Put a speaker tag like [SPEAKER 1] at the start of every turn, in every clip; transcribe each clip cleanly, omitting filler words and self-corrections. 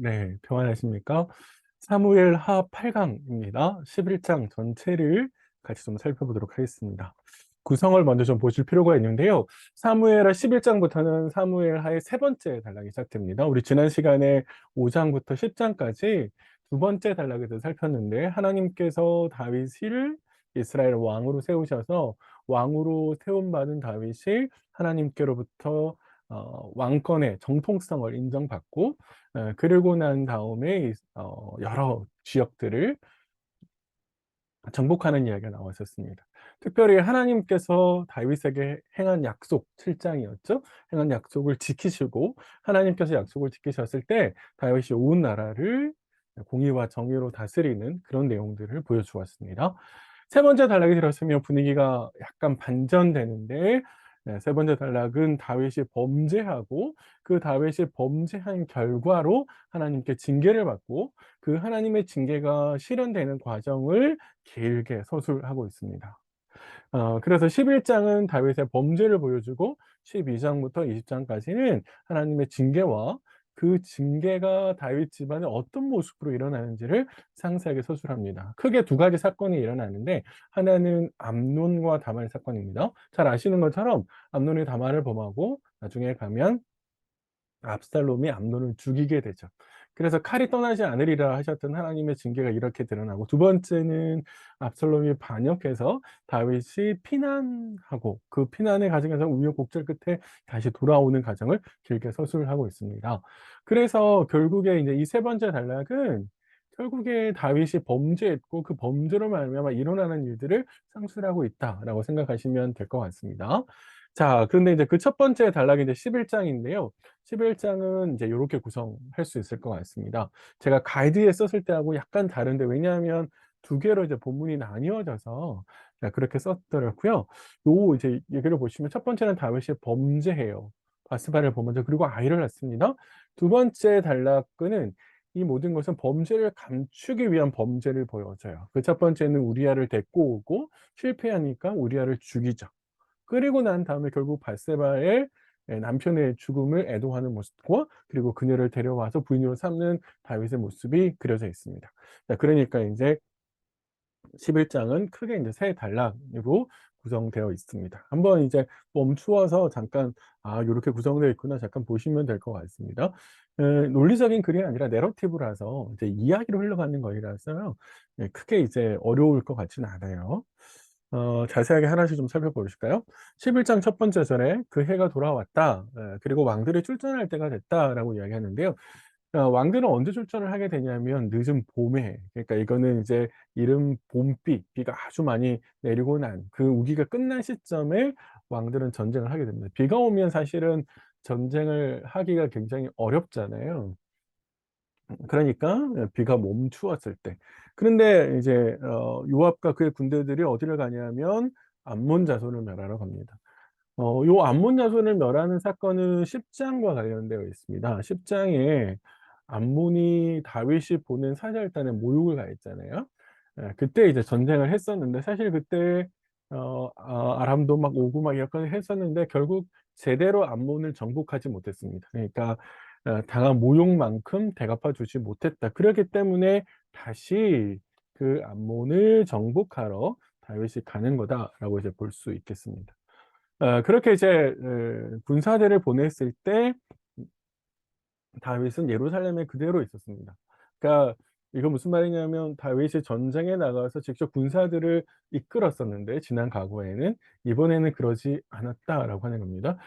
[SPEAKER 1] 네, 평안하십니까? 사무엘하 8강입니다. 11장 전체를 같이 좀 살펴보도록 하겠습니다. 구성을 먼저 좀 보실 필요가 있는데요. 사무엘하 11장부터는 사무엘하의 세 번째 단락이 시작됩니다. 우리 지난 시간에 5장부터 10장까지 두 번째 단락에 대해서 살폈는데, 하나님께서 다윗을 이스라엘 왕으로 세우셔서 왕으로 세움받은 다윗이 하나님께로부터 왕권의 정통성을 인정받고, 그러고 난 다음에 여러 지역들을 정복하는 이야기가 나왔었습니다. 특별히 하나님께서 다윗에게 행한 약속, 7장이었죠. 행한 약속을 지키시고, 하나님께서 약속을 지키셨을 때 다윗이 온 나라를 공의와 정의로 다스리는 그런 내용들을 보여주었습니다. 세 번째 단락이 들었으면 분위기가 약간 반전되는데, 세 번째 단락은 다윗이 범죄하고, 그 다윗이 범죄한 결과로 하나님께 징계를 받고, 그 하나님의 징계가 실현되는 과정을 길게 서술하고 있습니다. 그래서 11장은 다윗의 범죄를 보여주고, 12장부터 20장까지는 하나님의 징계와 그 징계가 다윗 집안에 어떤 모습으로 일어나는지를 상세하게 서술합니다. 크게 두 가지 사건이 일어나는데, 하나는 암논과 다말 사건입니다. 잘 아시는 것처럼 암논이 다말을 범하고 나중에 가면 압살롬이 암논을 죽이게 되죠. 그래서 칼이 떠나지 않으리라 하셨던 하나님의 징계가 이렇게 드러나고, 두 번째는 압살롬이 반역해서 다윗이 피난하고, 그 피난의 과정에서 우여곡절 끝에 다시 돌아오는 과정을 길게 서술하고 있습니다. 그래서 결국에 이제 이 세 번째 단락은 결국에 다윗이 범죄했고, 그 범죄로 말미암아 일어나는 일들을 상술하고 있다라고 생각하시면 될 것 같습니다. 자, 그런데 이제 그 첫 번째 단락이 이제 11장인데요. 11장은 이제 요렇게 구성할 수 있을 것 같습니다. 제가 가이드에 썼을 때하고 약간 다른데, 왜냐하면 두 개로 이제 본문이 나뉘어져서 그렇게 썼더라고요. 요 이제 얘기를 보시면, 첫 번째는 다윗이 범죄해요. 바스바를 범하죠. 그리고 아이를 낳습니다. 두 번째 단락은 이 모든 것은 범죄를 감추기 위한 범죄를 보여줘요. 그 첫 번째는 우리아를 데리고 오고 실패하니까 우리아를 죽이죠. 그리고 난 다음에 결국 bat세바의 남편의 죽음을 애도하는 모습과, 그리고 그녀를 데려와서 부인으로 삼는 다윗의 모습이 그려져 있습니다. 자, 그러니까 이제 11장은 크게 이제 세 단락으로 구성되어 있습니다. 한번 이제 멈추어서 잠깐, 요렇게 구성되어 있구나, 잠깐 보시면 될 것 같습니다. 논리적인 글이 아니라 내러티브라서 이제 이야기로 흘러가는 거라서요. 크게 이제 어려울 것 같지는 않아요. 자세하게 하나씩 좀 살펴보실까요? 11장 첫 번째 절에 그 해가 돌아왔다. 그리고 왕들이 출전할 때가 됐다라고 이야기하는데요. 왕들은 언제 출전을 하게 되냐면 늦은 봄에, 그러니까 이거는 이제 이른 봄비, 비가 아주 많이 내리고 난 그 우기가 끝난 시점에 왕들은 전쟁을 하게 됩니다. 비가 오면 사실은 전쟁을 하기가 굉장히 어렵잖아요. 그러니까 비가 멈추었을 때. 그런데 이제 요압과 그의 군대들이 어디를 가냐면 암몬 자손을 멸하러 갑니다. 요 암몬 자손을 멸하는 사건은 10장과 관련되어 있습니다. 10장에 암몬이 다윗이 보낸 사절단에 모욕을 가했잖아요. 그때 이제 전쟁을 했었는데, 사실 그때 아람도 막 오고 막 이렇게 했었는데 결국 제대로 암몬을 정복하지 못했습니다. 그러니까 당한 모욕만큼 대갚아 주지 못했다. 그렇기 때문에 다시 그 암몬을 정복하러 다윗이 가는 거다라고 이제 볼 수 있겠습니다. 그렇게 이제 군사대를 보냈을 때 다윗은 예루살렘에 그대로 있었습니다. 그러니까 이거 무슨 말이냐면, 다윗이 전쟁에 나가서 직접 군사들을 이끌었었는데 지난 과거에는, 이번에는 그러지 않았다라고 하는 겁니다.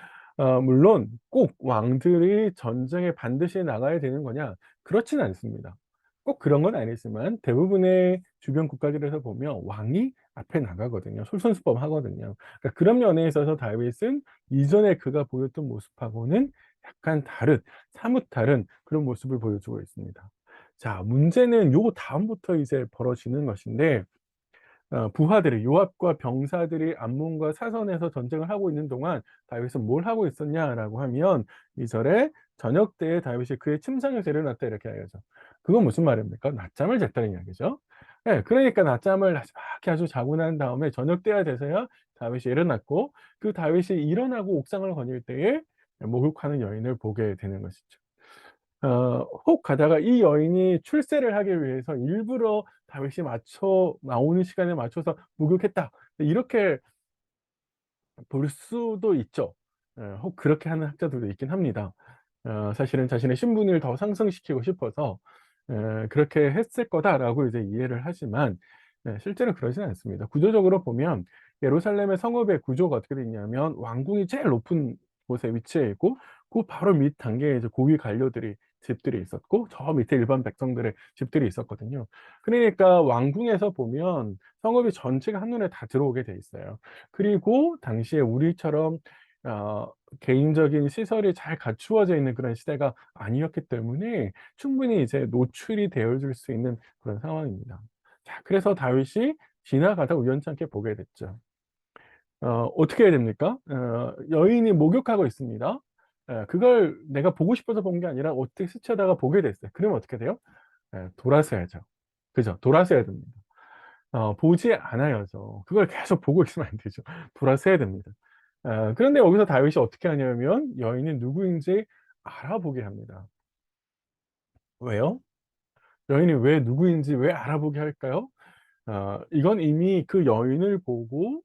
[SPEAKER 1] 물론 꼭 왕들이 전쟁에 반드시 나가야 되는 거냐? 그렇진 않습니다. 꼭 그런 건 아니지만 대부분의 주변 국가들에서 보면 왕이 앞에 나가거든요. 솔선수범하거든요. 그러니까 그런 면에 있어서 다윗은 이전에 그가 보였던 모습하고는 약간 다른, 사뭇 다른 그런 모습을 보여주고 있습니다. 자, 문제는 요 다음부터 이제 벌어지는 것인데, 부하들이, 요압과 병사들이 암몬과 사선에서 전쟁을 하고 있는 동안 다윗은 뭘 하고 있었냐라고 하면, 2절에 저녁 때에 다윗이 그의 침상에서 일어났다 이렇게 이야기하죠. 그건 무슨 말입니까? 낮잠을 잤다는 이야기죠. 그러니까 낮잠을 나지막히 아주 자고 난 다음에 저녁 때가 돼서야 다윗이 일어났고, 그 다윗이 일어나고 옥상을 거닐 때에 목욕하는 여인을 보게 되는 것이죠. 혹 가다가 이 여인이 출세를 하기 위해서 일부러 다윗이 맞춰 나오는 시간에 맞춰서 목욕했다. 이렇게 볼 수도 있죠. 혹 그렇게 하는 학자들도 있긴 합니다. 사실은 자신의 신분을 더 상승시키고 싶어서 그렇게 했을 거다라고 이제 이해를 하지만 실제로 그러지는 않습니다. 구조적으로 보면 예루살렘의 성읍의 구조가 어떻게 되어 있냐면 왕궁이 제일 높은 곳에 위치해 있고 그 바로 밑 단계에 이제 고위 관료들이 집들이 있었고 저 밑에 일반 백성들의 집들이 있었거든요. 그러니까 왕궁에서 보면 성읍이 전체가 한눈에 다 들어오게 돼 있어요. 그리고 당시에 우리처럼 어 개인적인 시설이 잘 갖추어져 있는 그런 시대가 아니었기 때문에 충분히 이제 노출이 되어질 수 있는 그런 상황입니다. 자, 그래서 다윗이 지나가다 우연찮게 보게 됐죠. 어떻게 해야 됩니까? 여인이 목욕하고 있습니다. 그걸 내가 보고 싶어서 본 게 아니라 어떻게 스쳐다가 보게 됐어요. 그러면 어떻게 돼요? 돌아서야죠. 그죠? 돌아서야 됩니다. 보지 않아야죠. 그걸 계속 보고 있으면 안 되죠. 돌아서야 됩니다. 그런데 여기서 다윗이 어떻게 하냐면 여인이 누구인지 알아보게 합니다. 왜요? 여인이 왜 누구인지 왜 알아보게 할까요? 이건 이미 그 여인을 보고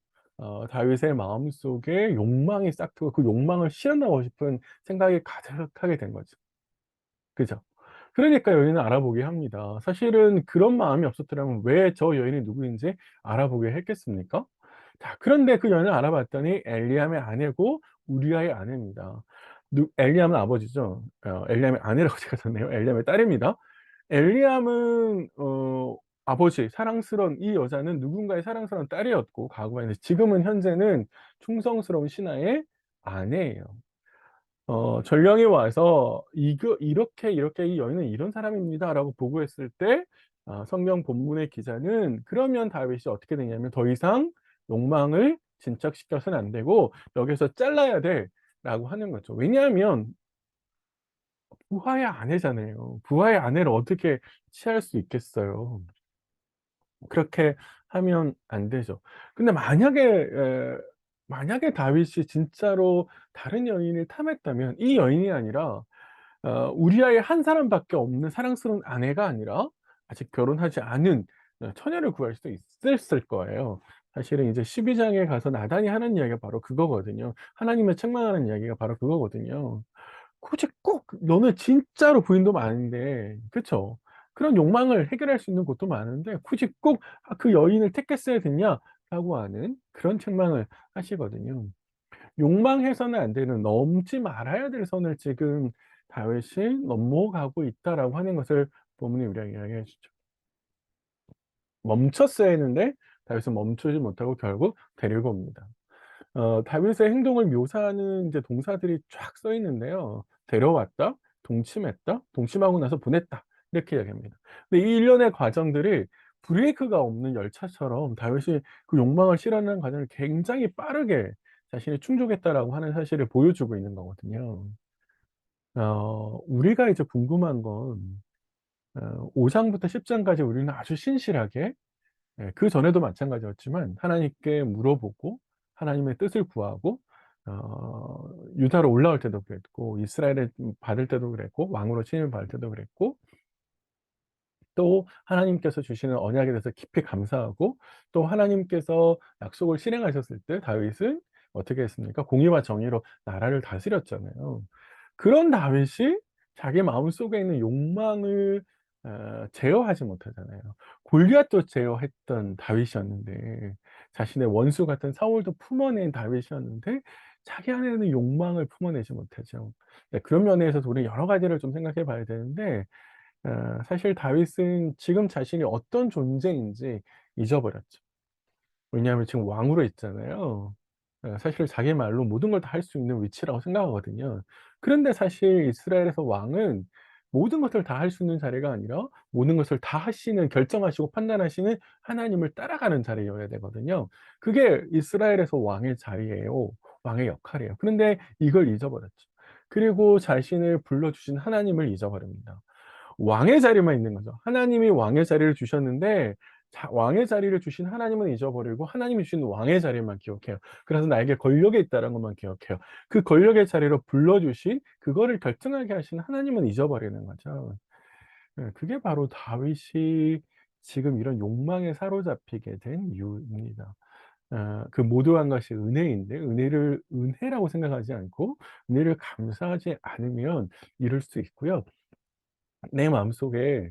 [SPEAKER 1] 다윗의 마음속에 욕망이 싹 트고 그 욕망을 실현하고 싶은 생각이 가득하게 된 거죠. 그죠? 그러니까 여인을 알아보게 합니다. 사실은 그런 마음이 없었더라면 왜 저 여인이 누구인지 알아보게 했겠습니까? 자, 그런데 그 여인을 알아봤더니 엘리암의 아내고 우리아의 아내입니다. 엘리암은 아버지죠. 엘리암의 아내라고 제가 썼네요. 엘리암의 딸입니다. 엘리암은 아버지 사랑스러운 이 여자는 누군가의 사랑스러운 딸이었고 과거에는 지금은 현재는 충성스러운 신하의 아내예요. 전령이 와서 이거 이렇게 이 여인은 이런 사람입니다라고 보고했을 때 성경 본문의 기자는 그러면 다윗이 어떻게 되냐면 더 이상 욕망을 진척시켜서는 안 되고 여기서 잘라야 돼라고 하는 거죠. 왜냐하면 부하의 아내잖아요. 부하의 아내를 어떻게 취할 수 있겠어요. 그렇게 하면 안 되죠. 근데 만약에 다윗이 진짜로 다른 여인을 탐했다면 이 여인이 아니라 우리아의 한 사람밖에 없는 사랑스러운 아내가 아니라 아직 결혼하지 않은 처녀를 구할 수도 있었을 거예요. 사실은 이제 12장에 가서 나단이 하는 이야기가 바로 그거거든요. 하나님을 책망하는 이야기가 바로 그거거든요. 굳이 꼭 너는 진짜로 부인도 많은데 그쵸? 그런 욕망을 해결할 수 있는 곳도 많은데 굳이 꼭 그 여인을 택했어야 됐냐?"라고 하는 그런 책망을 하시거든요. 욕망해서는 안 되는 넘지 말아야 될 선을 지금 다윗이 넘어가고 있다라고 하는 것을 본문이 우리에게 이야기해 주죠. 멈췄어야 했는데 다윗은 멈추지 못하고 결국 데리고 옵니다. 다윗의 행동을 묘사하는 이제 동사들이 쫙 써 있는데요. 데려왔다, 동침했다, 동침하고 나서 보냈다. 이렇게 이야기합니다. 근데 이 일련의 과정들이 브레이크가 없는 열차처럼 다윗이 그 욕망을 실현하는 과정을 굉장히 빠르게 자신이 충족했다라고 하는 사실을 보여주고 있는 거거든요. 우리가 이제 궁금한 건 5 장부터 10 장까지 우리는 아주 신실하게 그전에도 마찬가지였지만 하나님께 물어보고 하나님의 뜻을 구하고 유다로 올라올 때도 그랬고 이스라엘을 받을 때도 그랬고 왕으로 취임을 받을 때도 그랬고 또 하나님께서 주시는 언약에 대해서 깊이 감사하고 또 하나님께서 약속을 실행하셨을 때 다윗은 어떻게 했습니까? 공의와 정의로 나라를 다스렸잖아요. 그런 다윗이 자기 마음속에 있는 욕망을 제어하지 못하잖아요. 골리앗도 제어했던 다윗이었는데 자신의 원수 같은 사울도 품어낸 다윗이었는데 자기 안에는 욕망을 품어내지 못하죠. 네, 그런 면에서 우리 여러 가지를 좀 생각해 봐야 되는데 사실 다윗은 지금 자신이 어떤 존재인지 잊어버렸죠. 왜냐하면 지금 왕으로 있잖아요. 사실 자기 말로 모든 걸 다 할 수 있는 위치라고 생각하거든요. 그런데 사실 이스라엘에서 왕은 모든 것을 다 할 수 있는 자리가 아니라 모든 것을 다 하시는 결정하시고 판단하시는 하나님을 따라가는 자리여야 되거든요. 그게 이스라엘에서 왕의 자리예요. 왕의 역할이에요. 그런데 이걸 잊어버렸죠. 그리고 자신을 불러주신 하나님을 잊어버립니다. 왕의 자리만 있는 거죠. 하나님이 왕의 자리를 주셨는데 왕의 자리를 주신 하나님은 잊어버리고 하나님이 주신 왕의 자리만 기억해요. 그래서 나에게 권력이 있다는 것만 기억해요. 그 권력의 자리로 불러주신 그거를 결정하게 하신 하나님은 잊어버리는 거죠. 예, 그게 바로 다윗이 지금 이런 욕망에 사로잡히게 된 이유입니다. 그 모두한 것이 은혜인데 은혜를 은혜라고 생각하지 않고 은혜를 감사하지 않으면 이럴 수 있고요. 내 마음속에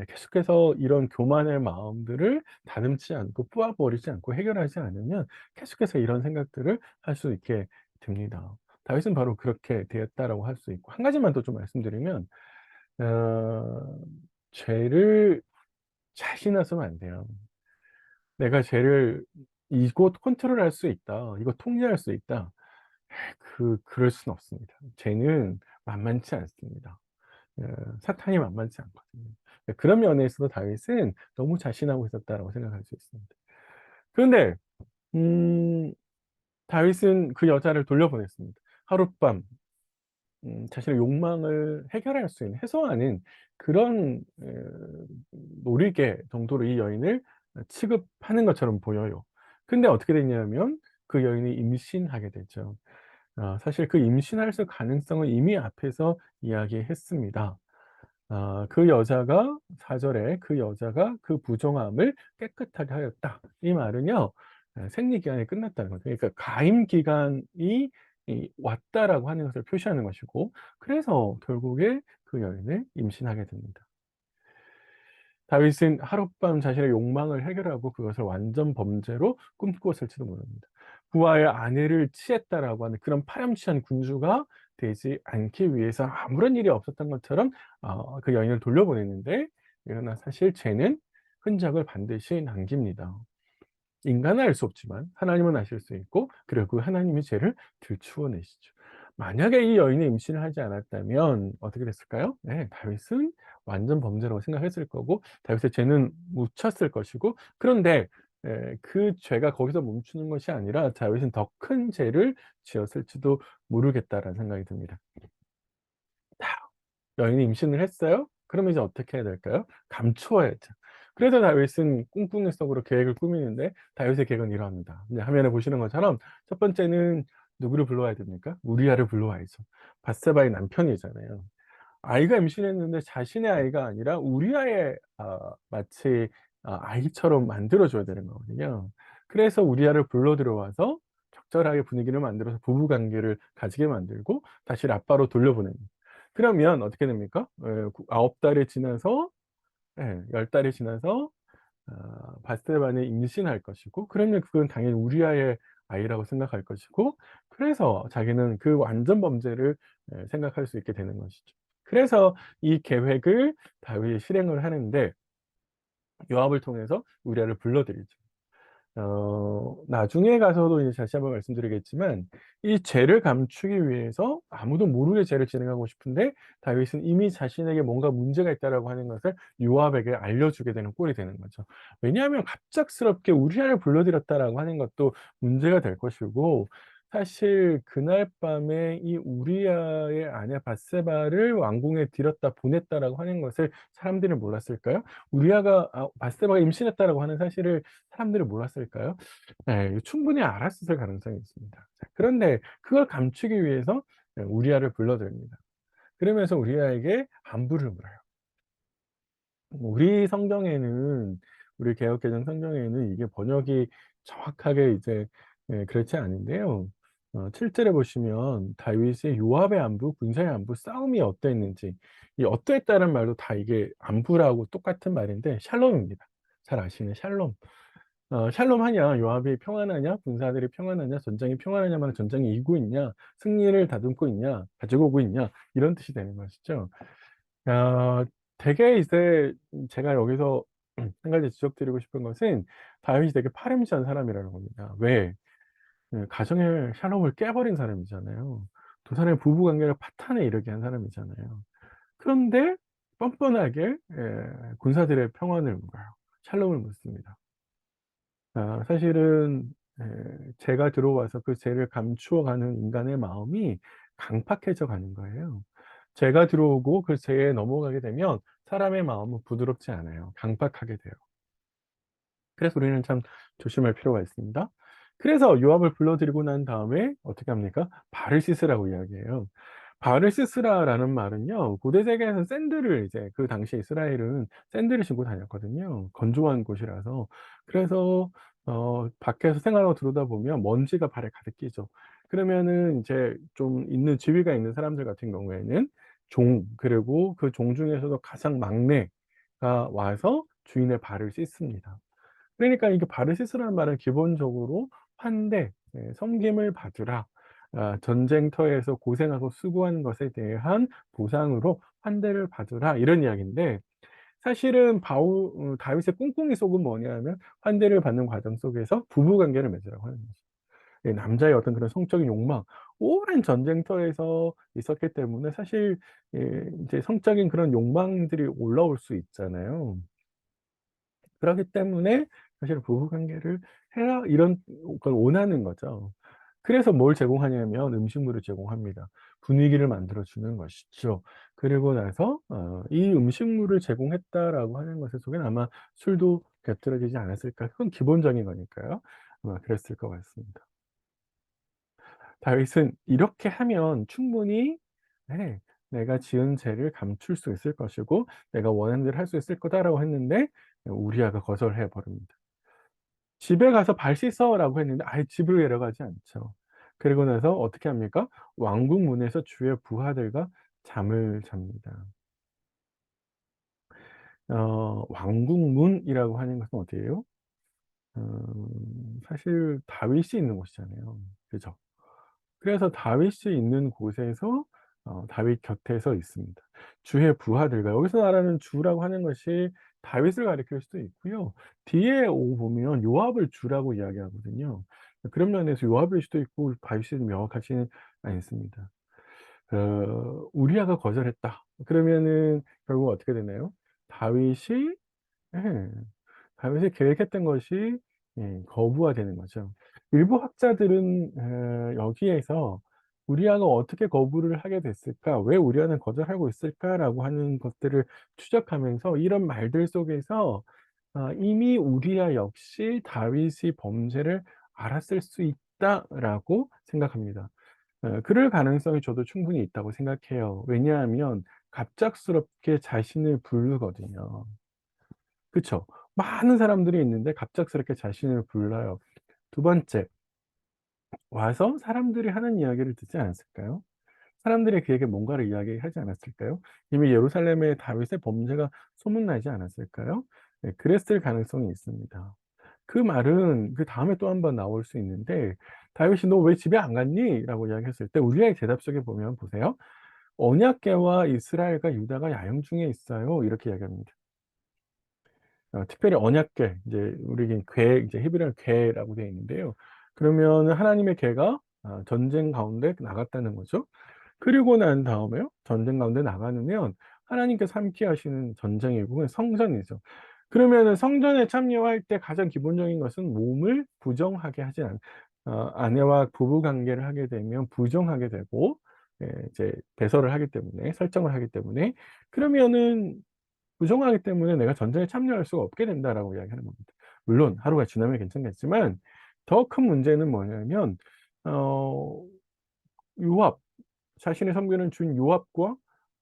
[SPEAKER 1] 계속해서 이런 교만의 마음들을 다듬지 않고 뿌아 버리지 않고 해결하지 않으면 계속해서 이런 생각들을 할 수 있게 됩니다. 다윗은 바로 그렇게 되었다라고 할 수 있고 한 가지만 더 좀 말씀드리면 어 죄를 잘 지나서면 안 돼요. 내가 죄를 이곳 컨트롤할 수 있다. 이거 통제할 수 있다. 그럴 수는 없습니다. 죄는 만만치 않습니다. 예, 사탄이 만만치 않거든요. 예, 그런 면에서도 다윗은 너무 자신하고 있었다라고 생각할 수 있습니다. 그런데 음 다윗은 그 여자를 돌려보냈습니다. 하룻밤 자신의 욕망을 해결할 수 있는 해소하는 그런 놀이개 정도로 이 여인을 취급하는 것처럼 보여요. 근데 어떻게 됐냐면 그 여인이 임신하게 되죠. 사실 그 임신할 수 가능성을 이미 앞에서 이야기했습니다. 그 여자가 4 절에 그 여자가 그 부정함을 깨끗하게 하였다. 이 말은요. 생리 기간이 끝났다는 거죠. 그러니까 가임 기간이 왔다라고 하는 것을 표시하는 것이고 그래서 결국에 그 여인을 임신하게 됩니다. 다윗은 하룻밤 자신의 욕망을 해결하고 그것을 완전 범죄로 꿈꾸었을지도 모릅니다. 부하의 아내를 취했다라고 하는 그런 파렴치한 군주가 되지 않기 위해서 아무런 일이 없었던 것처럼 그 여인을 돌려보냈는데 그러나 사실 죄는 흔적을 반드시 남깁니다. 인간은 알 수 없지만 하나님은 아실 수 있고 그리고 그 하나님이 죄를 들추어 내시죠. 만약에 이 여인이 임신을 하지 않았다면 어떻게 됐을까요? 네, 다윗은 완전 범죄라고 생각했을 거고 다윗의 죄는 묻혔을 것이고 그런데 그 죄가 거기서 멈추는 것이 아니라 다윗은 더 큰 죄를 지었을지도 모르겠다라는 생각이 듭니다. 여인이 임신을 했어요? 그러면 이제 어떻게 해야 될까요? 감추어야죠. 그래서 다윗은 꿍꿍이 속으로 계획을 꾸미는데 다윗의 계획은 이러합니다. 이제 화면에 보시는 것처럼 첫 번째는 누구를 불러와야 됩니까? 우리아를 불러와야죠. 밧세바의 남편이잖아요. 아이가 임신했는데 자신의 아이가 아니라 우리아의 마치 아이처럼 만들어 줘야 되는 거거든요. 그래서 우리아를 불러 들어와서 적절하게 분위기를 만들어서 부부 관계를 가지게 만들고 다시 라빠로 돌려보냅니다. 그러면 어떻게 됩니까? 9달이 지나서 10달이 지나서 바스테바는 임신할 것이고 그러면 그건 당연히 우리아의 아이라고 생각할 것이고 그래서 자기는 그 완전 범죄를 생각할 수 있게 되는 것이죠. 그래서 이 계획을 다윗이 실행을 하는데 요압을 통해서 우리아를 불러들이죠. 나중에 가서도 이제 다시 한번 말씀드리겠지만 이 죄를 감추기 위해서 아무도 모르게 죄를 진행하고 싶은데 다윗은 이미 자신에게 뭔가 문제가 있다라고 하는 것을 요압에게 알려주게 되는 꼴이 되는 거죠. 왜냐하면 갑작스럽게 우리아를 불러들였다라고 하는 것도 문제가 될 것이고 사실 그날 밤에 이 우리아의 아내 바세바를 왕궁에 들였다 보냈다라고 하는 것을 사람들이 몰랐을까요? 우리아가 바세바가 임신했다라고 하는 사실을 사람들이 몰랐을까요? 네. 충분히 알았을 가능성이 있습니다. 자 그런데 그걸 감추기 위해서 우리아를 불러들입니다. 그러면서 우리아에게 안부를 물어요. 우리 성경에는 우리 개역개정 성경에는 이게 번역이 정확하게 이제 그렇지 않은데요. 7 절에 보시면 다윗의 요압의 안부, 군사의 안부, 싸움이 어떠했는지 이 어떠했다는 말도 다 이게 안부라고 똑같은 말인데 샬롬입니다. 잘 아시는 샬롬. 샬롬하냐, 요압이 평안하냐, 군사들이 평안하냐, 전장이 평안하냐면 전장이 이기고 있냐, 승리를 다듬고 있냐, 가지고 오고 있냐 이런 뜻이 되는 것이죠. 아 되게 이제 제가 여기서 한 가지 지적드리고 싶은 것은 다윗이 되게 파렴치한 사람이라는 겁니다. 왜? 가정의 샬롬을 깨버린 사람이잖아요. 두 사람의 부부 관계를 파탄에 이르게 한 사람이잖아요. 그런데 뻔뻔하게 군사들의 평안을 물어요. 샬롬을 묻습니다. 사실은 죄가 들어와서 그 죄를 감추어 가는 인간의 마음이 강팍해져 가는 거예요. 죄가 들어오고 그 죄에 넘어가게 되면 사람의 마음은 부드럽지 않아요. 강팍하게 돼요. 그래서 우리는 참 조심할 필요가 있습니다. 그래서 요압을 불러들이고 난 다음에 어떻게 합니까? 발을 씻으라고 이야기해요. 발을 씻으라라는 말은요, 고대 세계에서 샌들을 이제 그 당시 이스라엘은 샌들을 신고 다녔거든요. 건조한 곳이라서. 그래서 밖에서 생활하고 들어오다 보면 먼지가 발에 가득 끼죠. 그러면은 이제 좀 있는 지위가 있는 사람들 같은 경우에는 그리고 그 종 중에서도 가장 막내가 와서 주인의 발을 씻습니다. 그러니까 이게 발을 씻으라는 말은 기본적으로 환대, 섬김을 받으라. 전쟁터에서 고생하고 수고한 것에 대한 보상으로 환대를 받으라 이런 이야기인데, 사실은 다윗의 꿍꿍이 속은 뭐냐면 환대를 받는 과정 속에서 부부 관계를 맺으라고 하는 거죠. 남자의 어떤 그런 성적인 욕망, 오랜 전쟁터에서 있었기 때문에 사실 이제 성적인 그런 욕망들이 올라올 수 있잖아요. 그렇기 때문에 사실은 부부 관계를 해라 이런 걸 원하는 거죠. 그래서 뭘 제공하냐면 음식물을 제공합니다. 분위기를 만들어 주는 것이죠. 그리고 나서 이 음식물을 제공했다라고 하는 것의 속에는 아마 술도 곁들여지지 않았을까. 그건 기본적인 거니까요. 아마 그랬을 것 같습니다. 다윗은 이렇게 하면 충분히 네, 내가 지은 죄를 감출 수 있을 것이고 내가 원하는 대로 할 수 있을 거다라고 했는데 우리아가 거절해 버립니다. "집에 가서 발 씻어."라고 했는데 아예 집으로 데려가지 않죠. 그리고 나서 어떻게 합니까? 왕궁 문에서 주의 부하들과 잠을 잡니다. 왕궁 문이라고 하는 것은 어디예요? 사실 다윗이 있는 곳이잖아요. 그죠? 그래서 다윗이 있는 곳에서 다윗 곁에서 있습니다. 주의 부하들과 여기서 말하는 주라고 하는 것이 다윗을 가리킬 수도 있고요. 뒤에 보면 요압을 주라고 이야기하거든요. 그런 면에서 요압일 수도 있고 다윗이 명확하지는 않습니다. 우리아가 거절했다. 그러면은 결국 어떻게 되나요? 다윗이 예. 다윗이 계획했던 것이 거부가 되는 거죠. 일부 학자들은 여기에서 '우리아가 어떻게 거부를 하게 됐을까? 왜 우리아는 거절하고 있을까?'라고 하는 것들을 추적하면서 이런 말들 속에서 이미 우리아 역시 '다윗이 범죄를 알았을 수 있다.'라고 생각합니다. 그럴 가능성이 저도 충분히 있다고 생각해요. 왜냐하면 갑작스럽게 자신을 부르거든요. 그쵸. 많은 사람들이 있는데 갑작스럽게 자신을 불러요. 두 번째, 와서 사람들이 하는 이야기를 듣지 않았을까요? 사람들이 그에게 뭔가를 이야기하지 않았을까요? 이미 예루살렘의 다윗의 범죄가 소문나지 않았을까요? 네, 그랬을 가능성이 있습니다. 그 말은 그다음에 또 한 번 나올 수 있는데 다윗이 "너 왜 집에 안 갔니?" 라고 이야기했을 때 우리의 대답 속에 보면 보세요. "언약궤와 이스라엘과 유다가 야영 중에 있어요." 이렇게 이야기합니다. 특별히 언약궤 이제 우리 궤 이제 히브리어는 궤라고 되어 있는데요. 그러면은 하나님의 궤가 전쟁 가운데 나갔다는 거죠. 그리고 난 다음에요. 전쟁 가운데 나가면 하나님께서 함께 하시는 전쟁이고 그건 성전이죠. 그러면은 성전에 참여할 때 가장 기본적인 것은 몸을 부정하게 하지 아내와 부부 관계를 하게 되면 부정하게 되고 이제 배설을 하기 때문에 설정을 하기 때문에 그러면은 부정하기 때문에 내가 전쟁에 참여할 수가 없게 된다라고 이야기하는 겁니다. 물론 하루가 지나면 괜찮겠지만 더 큰 문제는 뭐냐면 어 요압 자신의 섬기는 주인 요압과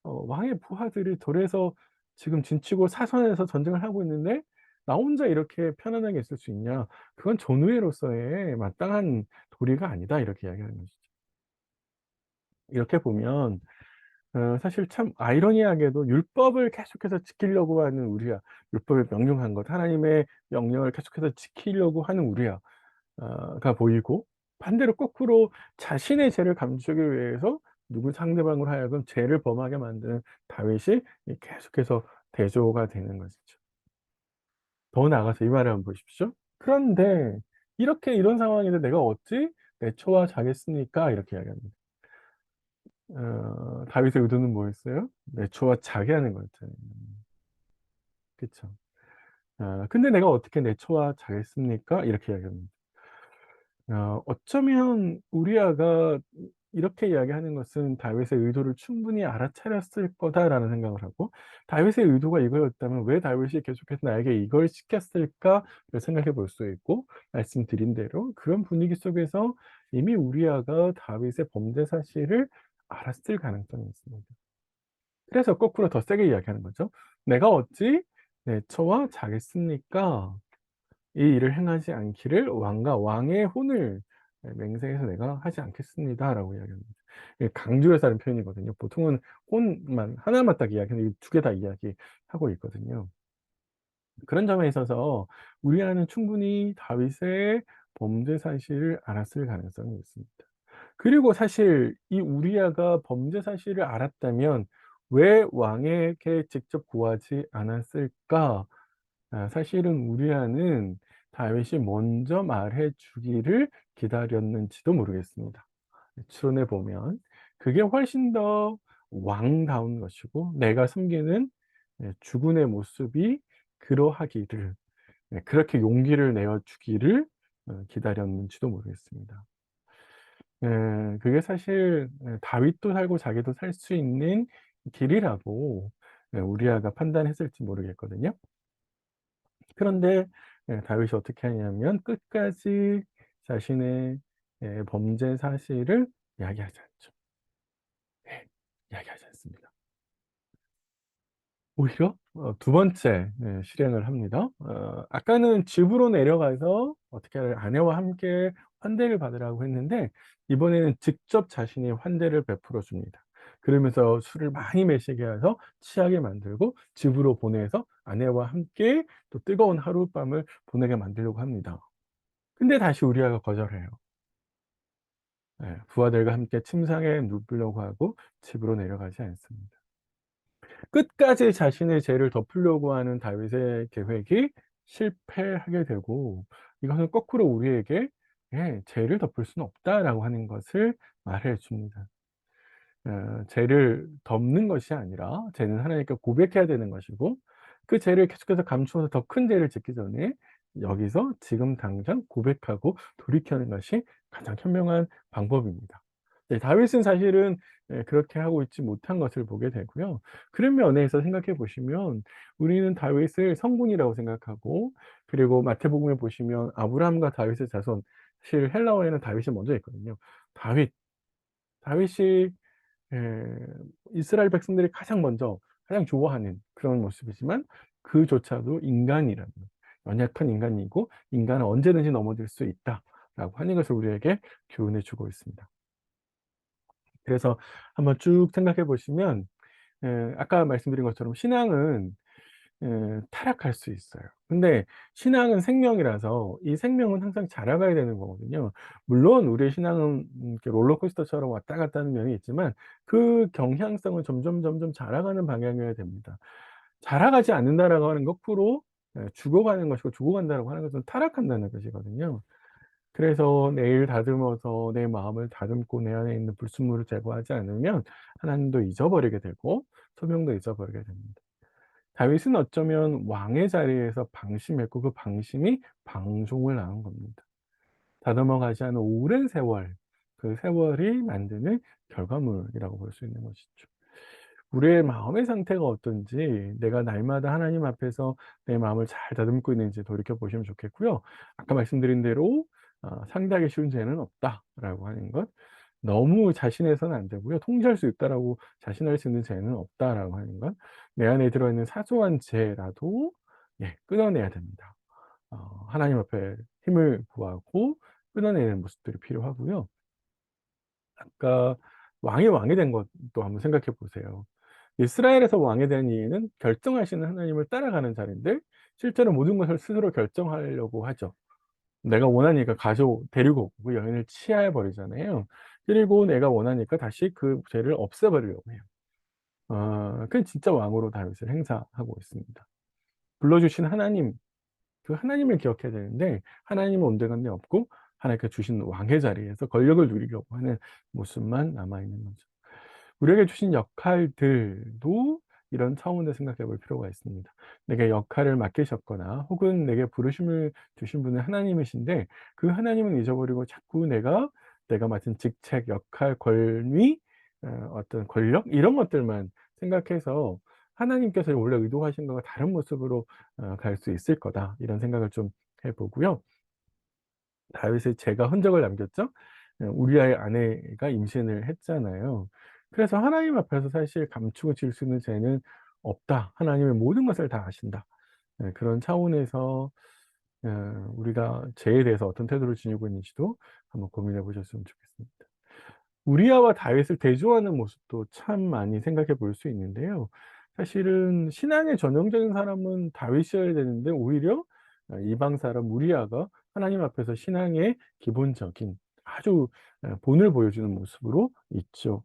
[SPEAKER 1] 왕의 부하들이 들에서 지금 진치고 사선에서 전쟁을 하고 있는데 '나 혼자 이렇게 편안하게 있을 수 있냐. 그건 전우애로서의 마땅한 도리가 아니다.' 이렇게 이야기하는 것이죠. 이렇게 보면 사실 참 아이러니하게도 율법을 계속해서 지키려고 하는 우리야, 율법에 명령한 것, 하나님의 명령을 계속해서 지키려고 하는 우리야 가 보이고 반대로 거꾸로 자신의 죄를 감추기 위해서 누구 상대방으로 하여금 죄를 범하게 만드는 다윗이 계속해서 대조가 되는 것이죠. 더 나아가서 이 말을 한번 보십시오. "그런데 이렇게 이런 상황인데 내가 어찌 내 처와 자겠습니까?" 이렇게 이야기합니다. 다윗의 의도는 뭐였어요? 내 처와 자게 하는 거였잖아요. 그쵸. "근데 내가 어떻게 내 처와 자겠습니까?" 이렇게 이야기합니다. 어쩌면 우리아가 이렇게 이야기하는 것은 다윗의 의도를 충분히 알아차렸을 거다라는 생각을 하고, 다윗의 의도가 이거였다면 왜 다윗이 계속해서 나에게 이걸 시켰을까를 생각해 볼 수 있고, 말씀드린 대로 그런 분위기 속에서 이미 우리아가 다윗의 범죄 사실을 알았을 가능성이 있습니다. 그래서 거꾸로 더 세게 이야기하는 거죠. "내가 어찌 내 처와 자겠습니까? 이 일을 행하지 않기를 왕과 왕의 혼을 맹세해서 내가 하지 않겠습니다."라고 이야기합니다. 이게 강조해서 하는 표현이거든요. 보통은 혼만 하나만 딱 이야기하는데 두 개 다 이야기하고 있거든요. 그런 점에 있어서 우리아는 충분히 다윗의 범죄 사실을 알았을 가능성이 있습니다. 그리고 사실 이 우리아가 범죄 사실을 알았다면 왜 왕에게 직접 구하지 않았을까? 사실은 우리아는 다윗이 먼저 말해 주기를 기다렸는지도 모르겠습니다. 추론해 보면 그게 훨씬 더 왕다운 것이고, 내가 섬기는 주군의 모습이 그러하기를, 그렇게 용기를 내어 주기를 기다렸는지도 모르겠습니다. 그게 사실 다윗도 살고 자기도 살 수 있는 길이라고 우리아가 판단했을지 모르겠거든요. 그런데 다윗이 어떻게 하냐면 끝까지 자신의 범죄 사실을 이야기하지 않죠. 네. 이야기하지 않습니다. 오히려 두 번째 실행을 합니다. 아까는 집으로 내려가서 어떻게 아내와 함께 환대를 받으라고 했는데, 이번에는 직접 자신이 환대를 베풀어 줍니다. 그러면서 술을 많이 마시게 해서 취하게 만들고 집으로 보내서 아내와 함께 또 뜨거운 하룻밤을 보내게 만들려고 합니다. 근데 다시 우리아가 거절해요. 부하들과 함께 침상에 눕으려고 하고 집으로 내려가지 않습니다. 끝까지 자신의 죄를 덮으려고 하는 다윗의 계획이 실패하게 되고, 이것은 거꾸로 우리에게 죄를 덮을 수는 없다라고 하는 것을 말해 줍니다. 죄를 덮는 것이 아니라 죄는 하나님께 고백해야 되는 것이고, 그 죄를 계속해서 감추어서 더 큰 죄를 짓기 전에 여기서 지금 당장 고백하고 돌이키는 것이 가장 현명한 방법입니다. 네, 다윗은 사실은 그렇게 하고 있지 못한 것을 보게 되고요. 그런 면에서 생각해 보시면 우리는 다윗을 성군이라고 생각하고, 그리고 마태복음에 보시면 아브라함과 다윗의 자손, 사실 헬라어에는 다윗이 먼저 있거든요. 다윗, 다윗이 이스라엘 백성들이 가장 먼저 가장 좋아하는 그런 모습이지만, 그조차도 인간이라는, 연약한 인간이고 '인간은 언제든지 넘어질 수 있다.'라고 하는 것을 우리에게 교훈해 주고 있습니다. 그래서 한번 쭉 생각해 보시면 아까 말씀드린 것처럼 신앙은 타락할 수 있어요. 근데 신앙은 생명이라서 이 생명은 항상 자라가야 되는 거거든요. 물론 우리의 신앙은 이렇게 롤러코스터처럼 왔다 갔다 하는 면이 있지만, 그 경향성은 점점 자라가는 방향이어야 됩니다. 자라가지 않는다라고 하는 거꾸로 죽어가는 것이고, 죽어간다라고 하는 것은 타락한다는 것이거든요. 그래서 매일 다듬어서 내 마음을 다듬고 내 안에 있는 불순물을 제거하지 않으면 하나님도 잊어버리게 되고 소명도 잊어버리게 됩니다. 다윗은 어쩌면 왕의 자리에서 방심했고, 그 방심이 방종을 낳은 겁니다. 다듬어 가지 않은 오랜 세월, 그 세월이 만드는 결과물이라고 볼 수 있는 것이죠. 우리의 마음의 상태가 어떤지, 내가 날마다 하나님 앞에서 내 마음을 잘 다듬고 있는지 돌이켜 보시면 좋겠고요. 아까 말씀드린 대로 '상대하기 쉬운 죄는 없다.'라고 하는 것, 너무 자신해서는 안 되고요. '통제할 수 있다.'라고 자신할 수 있는 죄는 없다라고 하는 것, 내 안에 들어있는 사소한 죄라도 끊어내야 됩니다. 하나님 앞에 힘을 구하고 끊어내는 모습들이 필요하고요. 아까 왕이 된 것도 한번 생각해 보세요. 이스라엘에서 왕에 대한 이유는 결정하시는 하나님을 따라가는 자리인데, 실제로 모든 것을 스스로 결정하려고 하죠. 내가 원하니까 데리고 오고 그 여인을 치하해 버리잖아요. 그리고 내가 원하니까 다시 그 죄를 없애 버리려고 해요. 그게 진짜 왕으로 다윗을 행사하고 있습니다. 불러주신 하나님, 그 하나님을 기억해야 되는데 하나님은 온데간데 없고 하나님께 주신 왕의 자리에서 권력을 누리려고 하는 모습만 남아 있는 거죠. 우리에게 주신 역할들도 이런 차원에서 생각해 볼 필요가 있습니다. 내게 역할을 맡기셨거나 혹은 내게 부르심을 주신 분은 하나님이신데, 그 하나님은 잊어버리고 자꾸 내가 내가 맡은 직책, 역할, 권위, 어떤 권력 이런 것들만 생각해서 '하나님께서 원래 의도하신 것과 다른 모습으로 갈 수 있을 거다.' 이런 생각을 좀 해 보고요. 다윗의 죄가 흔적을 남겼죠. 우리아의 아내가 임신을 했잖아요. 그래서 하나님 앞에서 사실 감추고 질 수 있는 죄는 없다. 하나님의 모든 것을 다 아신다. 그런 차원에서 우리가 죄에 대해서 어떤 태도를 지니고 있는지도 한번 고민해 보셨으면 좋겠습니다. 우리아와 다윗을 대조하는 모습도 참 많이 생각해 볼 수 있는데요. 사실은 신앙의 전형적인 사람은 다윗이어야 되는데 오히려 이방 사람 우리아가 하나님 앞에서 신앙의 기본적인 아주 본을 보여주는 모습으로 있죠.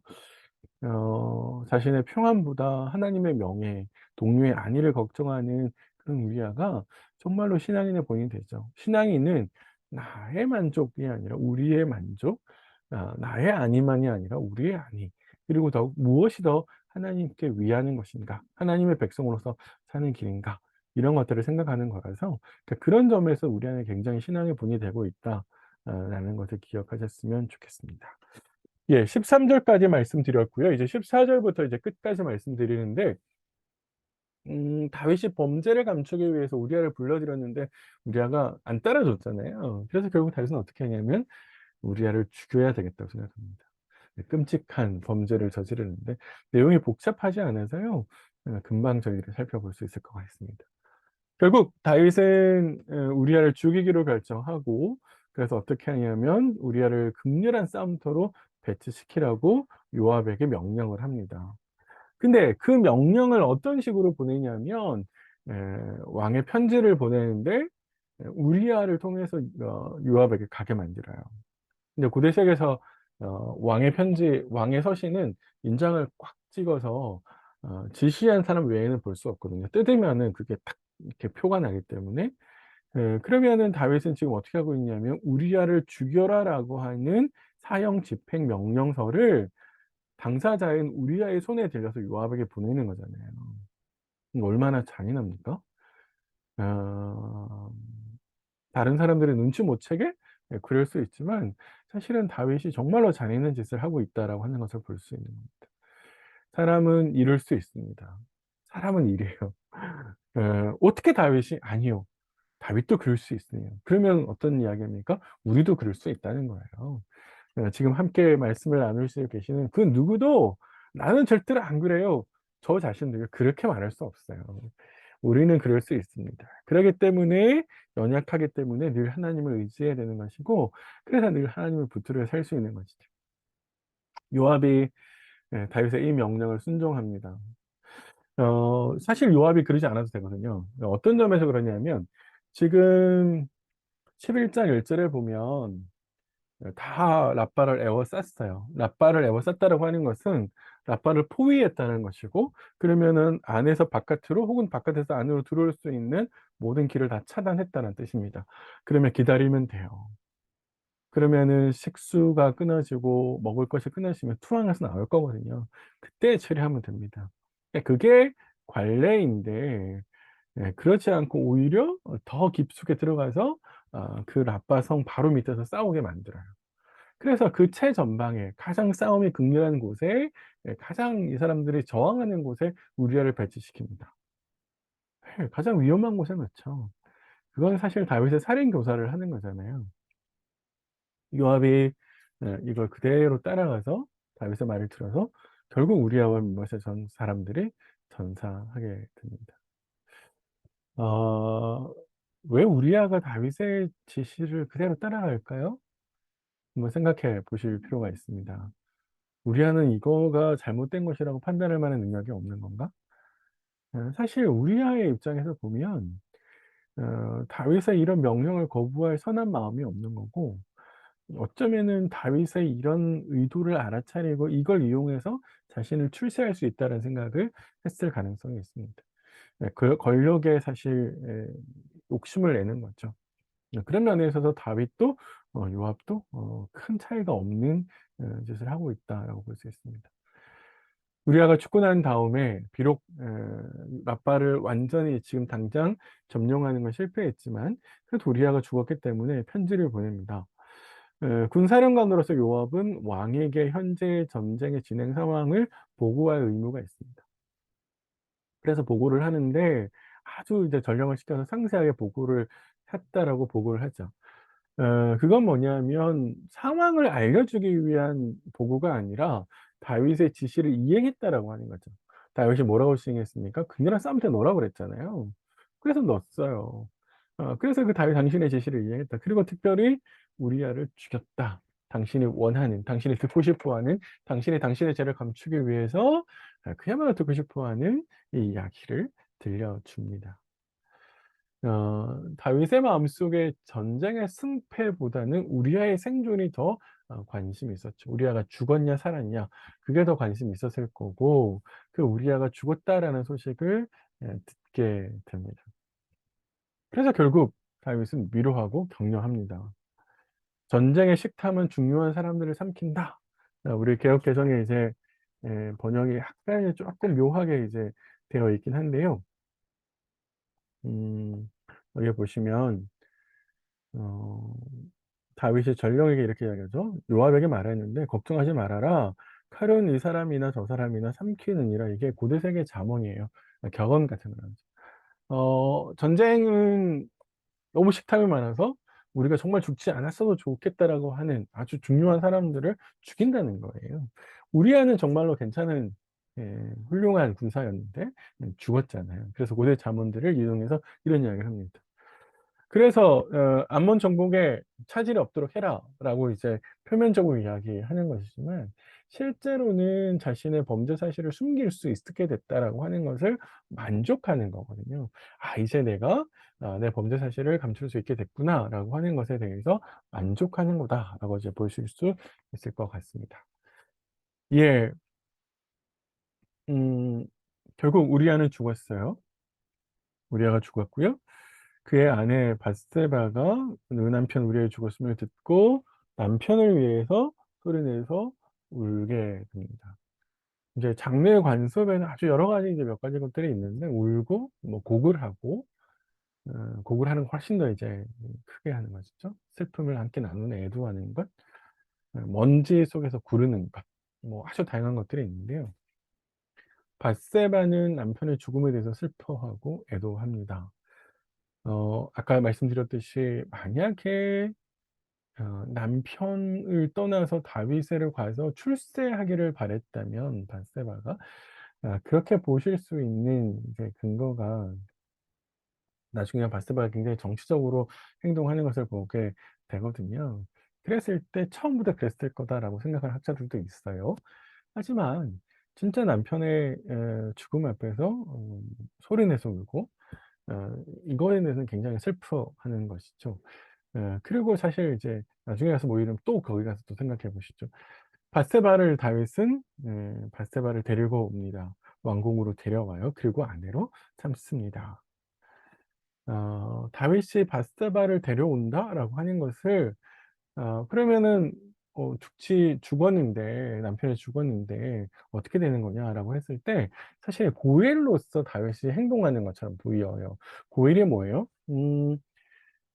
[SPEAKER 1] 자신의 평안보다 하나님의 명예, 동료의 안위를 걱정하는 그런 우리아가 정말로 신앙인의 본이 되죠. 신앙인은 나의 만족이 아니라 우리의 만족, 나의 안위만이 아니라 우리의 안위, 그리고 더욱 무엇이 더 하나님께 위하는 것인가, 하나님의 백성으로서 사는 길인가, 이런 것들을 생각하는 거라서 그런 점에서 우리 안에 굉장히 신앙의 본이 되고 있다 라는 것을 기억하셨으면 좋겠습니다. 예, 13 절까지 말씀드렸고요. 이제 14 절부터 이제 끝까지 말씀드리는데 다윗이 범죄를 감추기 위해서 우리아를 불러들였는데 우리아가 안 따라줬잖아요. 그래서 결국 다윗은 어떻게 하냐면 우리아를 죽여야 되겠다고 생각합니다. 네, 끔찍한 범죄를 저지르는데 내용이 복잡하지 않아서요. 금방 저희를 살펴볼 수 있을 것 같습니다. 결국 다윗은 우리아를 죽이기로 결정하고 그래서 어떻게 하냐면 우리아를 극렬한 싸움터로 배치시키라고 요압에게 명령을 합니다. 근데 그 명령을 어떤 식으로 보내냐면 왕의 편지를 보내는데 우리아를 통해서 요압에게 가게 만들어요. 근데 고대 세계에서 왕의 편지, 왕의 서신은 인장을 꽉 찍어서 지시한 사람 외에는 볼 수 없거든요. 뜯으면은 그게 탁 이렇게 표가 나기 때문에. 그러면은 다윗은 지금 어떻게 하고 있냐면 "우리아를 죽여라."라고 하는 사형 집행 명령서를 당사자인 우리아의 손에 들려서 요압에게 보내는 거잖아요. 이거 얼마나 잔인합니까? 아 다른 사람들은 눈치 못 채게 그럴 수 있지만 사실은 다윗이 정말로 잔인한 짓을 하고 있다라고 하는 것을 볼 수 있는 겁니다. 사람은 이럴 수 있습니다. 사람은 이래요. 어떻게 다윗이 아니요. 다윗도 그럴 수 있어요. 그러면 어떤 이야기입니까? 우리도 그럴 수 있다는 거예요. 지금 함께 말씀을 나누시고 계시는 그 누구도 "나는 절대로 안 그래요." 저 자신도 그렇게 말할 수 없어요. 우리는 그럴 수 있습니다. 그러기 때문에 연약하기 때문에 늘 하나님을 의지해야 되는 것이고 그래서 늘 하나님을 붙들어 살 수 있는 것이죠. 요압이 다윗의 이 명령을 순종합니다. 사실 요압이 그러지 않아도 되거든요. 어떤 점에서 그러냐면 지금 11장 1 절에 보면 다 라빠를 에워쌌어요. 라빠를 에워쌌다라고 하는 것은 라빠를 포위했다는 것이고 그러면은 안에서 바깥으로 혹은 바깥에서 안으로 들어올 수 있는 모든 길을 다 차단했다는 뜻입니다. 그러면 기다리면 돼요. 그러면은 식수가 끊어지고 먹을 것이 끊어지면 투항해서 나올 거거든요. 그때 처리하면 됩니다. 그게 관례인데 그렇지 않고 오히려 더 깊숙이 들어가서 그 라빠 성 바로 밑에서 싸우게 만들어요. 그래서 그 최전방에 가장 싸움이 극렬한 곳에 가장 이 사람들이 저항하는 곳에 우리아를 배치시킵니다. 예, 가장 위험한 곳에 넣죠. 그건 사실 다윗의 살인 교사를 하는 거잖아요. 요압이 이걸 그대로 따라가서 다윗의 말을 들어서 결국 우리아와 므롯의 전 사람들이 전사하게 됩니다. 어 왜 우리아가 다윗의 지시를 그대로 따라갈까요? 한번 생각해 보실 필요가 있습니다. 우리아는 이거가 잘못된 것이라고 판단할 만한 능력이 없는 건가? 사실 우리아의 입장에서 보면 다윗의 이런 명령을 거부할 선한 마음이 없는 거고 어쩌면은 다윗의 이런 의도를 알아차리고 이걸 이용해서 자신을 출세할 수 있다는 생각을 했을 가능성이 있습니다. 그 권력에 사실 욕심을 내는 거죠. 그런 면에 있어서 다윗도 요압도 큰 차이가 없는 짓을 하고 있다라고 볼 수 있습니다. 우리아가 죽고 난 다음에 비록 라빠를 완전히 지금 당장 점령하는 건 실패했지만 그래도 우리아가 죽었기 때문에 편지를 보냅니다. 군사령관으로서 요압은 왕에게 현재 전쟁의 진행 상황을 보고할 의무가 있습니다. 그래서 보고를 하는데 아주 이제 전령을 시켜서 상세하게 보고를 했다라고 보고를 하죠. 그건 뭐냐면 상황을 알려주기 위한 보고가 아니라 다윗의 지시를 이행했다라고 하는 거죠. 다윗이 뭐라고 시행했습니까? "그녀랑 싸울 때 넣으라고 그랬잖아요." 그래서 넣었어요. 그래서 그 다윗 당신의 지시를 이행했다. 그리고 특별히 우리아를 죽였다. 당신이 원하는, 당신이 듣고 싶어 하는, 당신의 죄를 감추기 위해서 그야말로 듣고 싶어 하는 이 이야기를 들려줍니다. 다윗의 마음속에 전쟁의 승패보다는 우리아의 생존이 더 관심이 있었죠. 우리아가 죽었냐 살았냐 그게 더 관심이 있었을 거고 그 우리아가 죽었다라는 소식을 듣게 됩니다. 그래서 결국 다윗은 위로하고 격려합니다. "전쟁의 식탐은 중요한 사람들을 삼킨다." 우리 개역 개정에 이제 번역이 약간 쪼끔 묘하게 이제 되어 있긴 한데요. 음 여기 보시면 어 다윗이 전령에게 이렇게 이야기하죠. 요압에게 말했는데 "걱정하지 말아라. 칼은 이 사람이나 저 사람이나 삼키느니라." 이게 고대세계 잠언이에요. 격언 같은 거죠. 전쟁은 너무 식탐이 많아서 우리가 정말 죽지 않았어도 좋겠다라고 하는 아주 중요한 사람들을 죽인다는 거예요. 우리아는 정말로 괜찮은 훌륭한 군사였는데 죽었잖아요. 그래서 고대 잠언들을 이용해서 이런 이야기를 합니다. 그래서 "암몬 정복에 차질이 없도록 해라."라고 이제 표면적으로 이야기하는 것이지만 실제로는 자신의 범죄 사실을 숨길 수 있게 됐다라고 하는 것을 만족하는 거거든요. '아 이제 내가 내 범죄 사실을 감출 수 있게 됐구나.'라고 하는 것에 대해서 만족하는 거다라고 이제 보실 수 있을 것 같습니다. 예. 음 결국 우리아는 죽었어요. 우리아가 죽었고요. 그의 아내 밧세바가 그 남편 우리아의 죽었음을 듣고 남편을 위해서 소리내서 울게 됩니다. 이제 장례 관습에는 아주 여러 가지 이제 몇 가지 것들이 있는데 울고 뭐 곡을 하고 곡을 하는 거 훨씬 더 이제 크게 하는 것이죠. 슬픔을 함께 나누는 애도하는 것, 먼지 속에서 구르는 것, 뭐 아주 다양한 것들이 있는데요. 밧세바는 남편의 죽음에 대해서 슬퍼하고 애도합니다. 아까 말씀드렸듯이 만약에 남편을 떠나서 다윗을 가서 출세하기를 바랬다면 밧세바가 그렇게 보실 수 있는 이제 근거가 나중에 밧세바가 굉장히 정치적으로 행동하는 것을 보게 되거든요. 그랬을 때 '처음부터 그랬을 거다.'라고 생각하는 학자들도 있어요. 하지만 진짜 남편의 죽음 앞에서 소리내서 울고 이거에 대해서는 굉장히 슬퍼하는 것이죠. 그리고 사실 이제 나중에 가서 모이면 또 거기 가서 또 생각해 보시죠. 밧세바를 다윗은 밧세바를 데리고 옵니다. 왕궁으로 데려와요. 그리고 아내로 삼습니다. 다윗이 밧세바를 데려온다라고 하는 것을 그러면은 죽었는데 남편이 죽었는데 어떻게 되는 거냐라고 했을 때 사실 고엘로서 다윗이 행동하는 것처럼 보여요. 고엘이 뭐예요?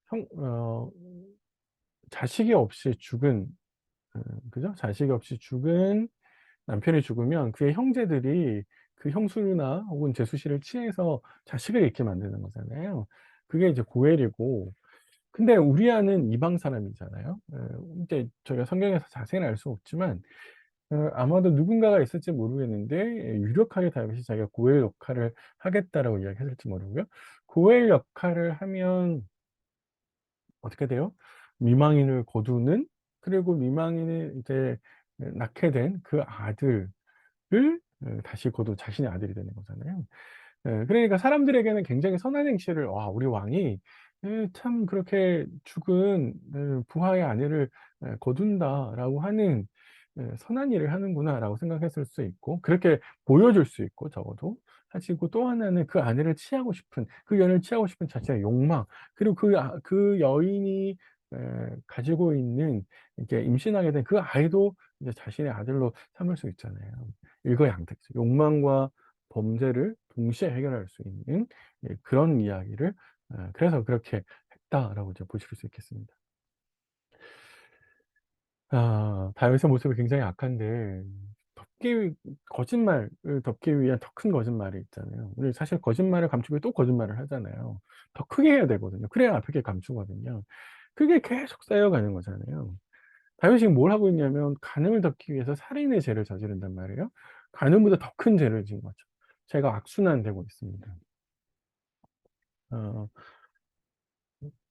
[SPEAKER 1] 형 자식이 없이 죽은 그죠? 자식이 없이 죽은 남편이 죽으면 그의 형제들이 그 형수나 혹은 제수씨를 취해서 자식을 잃게 만드는 거잖아요. 그게 이제 고엘이고 근데 우리아는 이방 사람이잖아요. 인제 저희가 성경에서 자세히는 알 수 없지만 아마도 누군가가 있을지 모르겠는데 유력하게 다윗이 자기가 고엘 역할을 하겠다라고 이야기했을지 모르고요. 고엘 역할을 하면 어떻게 돼요? 미망인을 거두는 그리고 미망인이 이제 낳게 된 그 아들을 다시 거두 자신의 아들이 되는 거잖아요. 그러니까 사람들에게는 굉장히 선한 행실을 '와 우리 왕이 참 그렇게 죽은 부하의 아내를 거둔다.'라고 하는 '선한 일을 하는구나.'라고 생각했을 수 있고 그렇게 보여줄 수 있고 적어도. 하시고 또 하나는 그 아내를 취하고 싶은 그 여인을 취하고 싶은 자신의 욕망 그리고 그 여인이 가지고 있는 이렇게 임신하게 된 그 아이도 이제 자신의 아들로 삼을 수 있잖아요. 일거양득 욕망과 범죄를 동시에 해결할 수 있는 그런 이야기를 그래서 그렇게 했다라고 이제 보실 수 있겠습니다. 다윗의 모습이 굉장히 악한데 덮기 거짓말을 덮기 위한 더 큰 거짓말이 있잖아요. 우리 사실 거짓말을 감추고 또 거짓말을 하잖아요. 더 크게 해야 되거든요. 그래야 앞에 감추거든요. 그게 계속 쌓여가는 거잖아요. 다윗이 뭘 하고 있냐면 간음을 덮기 위해서 살인의 죄를 저지른단 말이에요. 간음보다 더 큰 죄를 지은 거죠. 죄가 악순환되고 있습니다. 어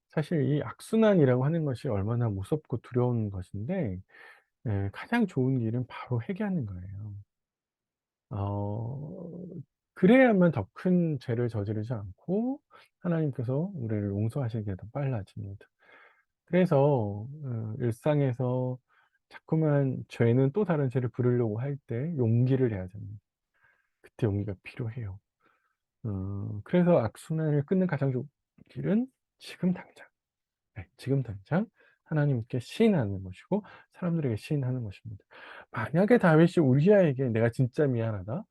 [SPEAKER 1] 사실 이 악순환이라고 하는 것이 얼마나 무섭고 두려운 것인데 가장 좋은 길은 바로 회개하는 거예요. 어 그래야만 더 큰 죄를 저지르지 않고 하나님께서 우리를 용서하시기가 더 빨라집니다. 그래서 일상에서 자꾸만 죄는 또 다른 죄를 부르려고 할 때 용기를 내야 됩니다. 그때 용기가 필요해요. 그래서 악순환을 끊는 가장 좋은 길은 지금 당장, 네, 지금 당장 하나님께 시인하는 것이고 사람들에게 시인하는 것입니다. 만약에 다윗이 우리아에게 "내가 진짜 미안하다.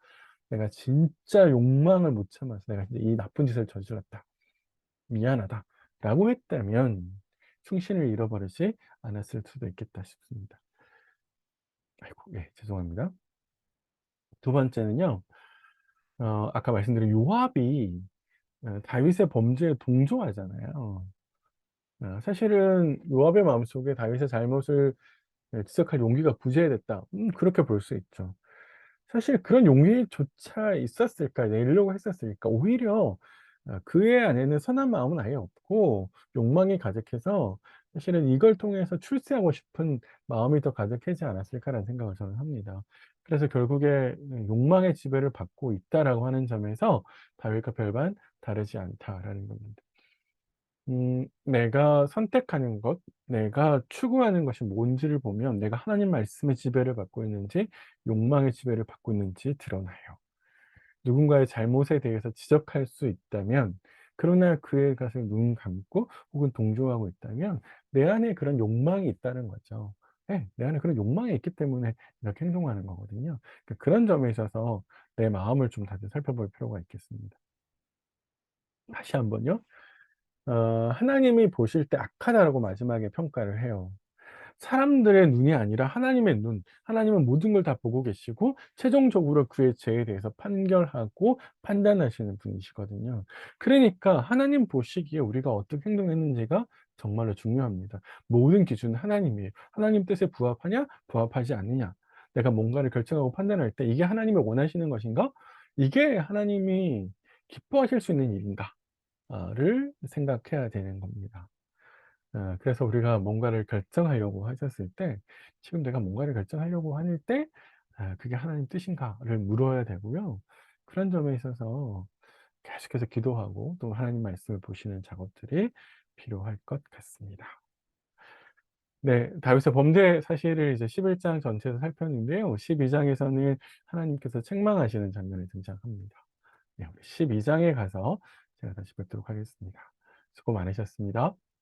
[SPEAKER 1] 내가 진짜 욕망을 못 참아서 내가 이제 이 나쁜 짓을 저질렀다. 미안하다."라고 했다면 충신을 잃어버리지 않았을 수도 있겠다 싶습니다. 아이고, 예, 죄송합니다. 두 번째는요. 아까 말씀드린 요압이 다윗의 범죄에 동조하잖아요. 사실은 요압의 마음속에 다윗의 잘못을 지적할 용기가 부재했다. 그렇게 볼 수 있죠. 사실 그런 용기조차 있었을까? 내려고 했었을까? 오히려 그의 안에는 선한 마음은 아예 없고 욕망이 가득해서 사실은 이걸 통해서 출세하고 싶은 마음이 더 가득하지 않았을까라는 생각을 저는 합니다. 그래서 결국에 '욕망의 지배를 받고 있다.'라고 하는 점에서 '다윗과 별반 다르지 않다.'라는 겁니다. 내가 선택하는 것, 내가 추구하는 것이 뭔지를 보면 내가 하나님 말씀의 지배를 받고 있는지 욕망의 지배를 받고 있는지 드러나요. 누군가의 잘못에 대해서 지적할 수 있다면, 그러나 그의 것을 눈 감고 혹은 동조하고 있다면 내 안에 그런 욕망이 있다는 거죠. 네, 내 안에 그런 욕망이 있기 때문에 이렇게 행동하는 거거든요. 그런 점에 있어서 내 마음을 좀 다시 살펴볼 필요가 있겠습니다. 다시 한번요. 하나님이 보실 때 악하다라고 마지막에 평가를 해요. 사람들의 눈이 아니라 하나님의 눈. 하나님은 모든 걸 다 보고 계시고 최종적으로 그의 죄에 대해서 판결하고 판단하시는 분이시거든요. 그러니까 하나님 보시기에 우리가 어떻게 행동했는지가 정말로 중요합니다. 모든 기준은 하나님이에요. 하나님 뜻에 부합하냐, 부합하지 않느냐. 내가 뭔가를 결정하고 판단할 때 이게 하나님이 원하시는 것인가? 이게 하나님이 기뻐하실 수 있는 일인가? 를 생각해야 되는 겁니다. 그래서 우리가 뭔가를 결정하려고 하셨을 때 지금 내가 뭔가를 결정하려고 할 때 그게 하나님 뜻인가를 물어야 되고요. 그런 점에 있어서 계속해서 기도하고 또 하나님 말씀을 보시는 작업들이 필요할 것 같습니다. 네. 다윗의 범죄 사실을 이제 11장 전체에서 살폈는데요. 12 장에서는 하나님께서 책망하시는 장면이 등장합니다. 네. 우리 12 장에 가서 제가 다시 뵙도록 하겠습니다. 수고 많으셨습니다.